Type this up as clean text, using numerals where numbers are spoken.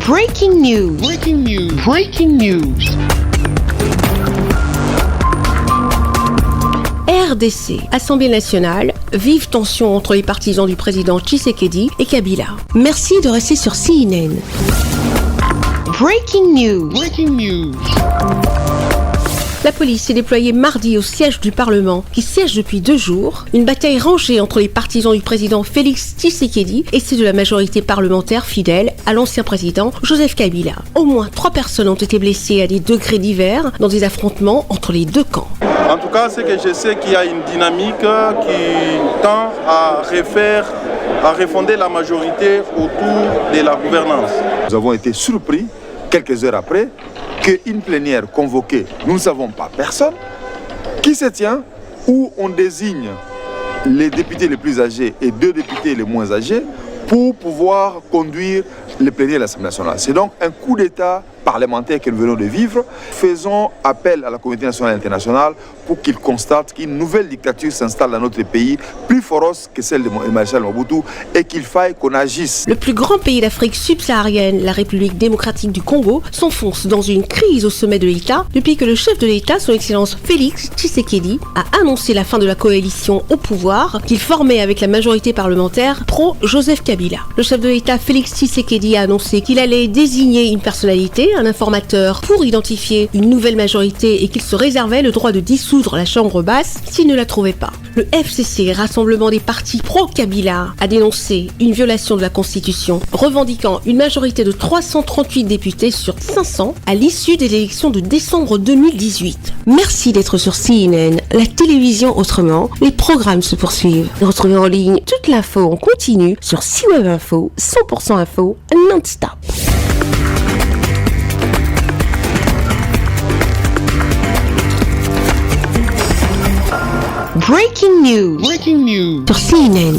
Breaking news. Breaking news. Breaking news. RDC, Assemblée nationale, vive tension entre les partisans du président Tshisekedi et Kabila. Merci de rester sur CNN. Breaking news. Breaking news. La police est déployée mardi au siège du Parlement, qui siège depuis 2 jours. Une bataille rangée entre les partisans du président Félix Tshisekedi et ceux de la majorité parlementaire fidèle à l'ancien président Joseph Kabila. Au moins 3 personnes ont été blessées à des degrés divers dans des affrontements entre les 2 camps. En tout cas, c'est que je sais qu'il y a une dynamique qui tend à refonder la majorité autour de la gouvernance. Nous avons été surpris, quelques heures après, qu'une plénière convoquée, nous ne savons pas personne, qui se tient, où on désigne les députés les plus âgés et 2 députés les moins âgés pour pouvoir conduire les plénières de l'Assemblée nationale. C'est donc un coup d'État parlementaire que nous venons de vivre. Faisons appel à la communauté nationale et internationale pour qu'il constate qu'une nouvelle dictature s'installe dans notre pays, plus féroce que celle de Maréchal Mobutu, et qu'il faille qu'on agisse. Le plus grand pays d'Afrique subsaharienne, la République démocratique du Congo, s'enfonce dans une crise au sommet de l'État depuis que le chef de l'État, son Excellence Félix Tshisekedi, a annoncé la fin de la coalition au pouvoir qu'il formait avec la majorité parlementaire pro-Joseph Kabila. Le chef de l'État, Félix Tshisekedi, a annoncé qu'il allait désigner une personnalité, un informateur, pour identifier une nouvelle majorité et qu'il se réservait le droit de dissoudre la Chambre basse s'il ne la trouvait pas. Le FCC, rassemblement des partis pro-Kabila, a dénoncé une violation de la Constitution, revendiquant une majorité de 338 députés sur 500 à l'issue des élections de décembre 2018. Merci d'être sur CNN, la télévision autrement. Les programmes se poursuivent. Retrouvez en ligne toute l'info en continu sur C-Web Info, 100% info, non-stop. Breaking news. Breaking news. Sur CNN.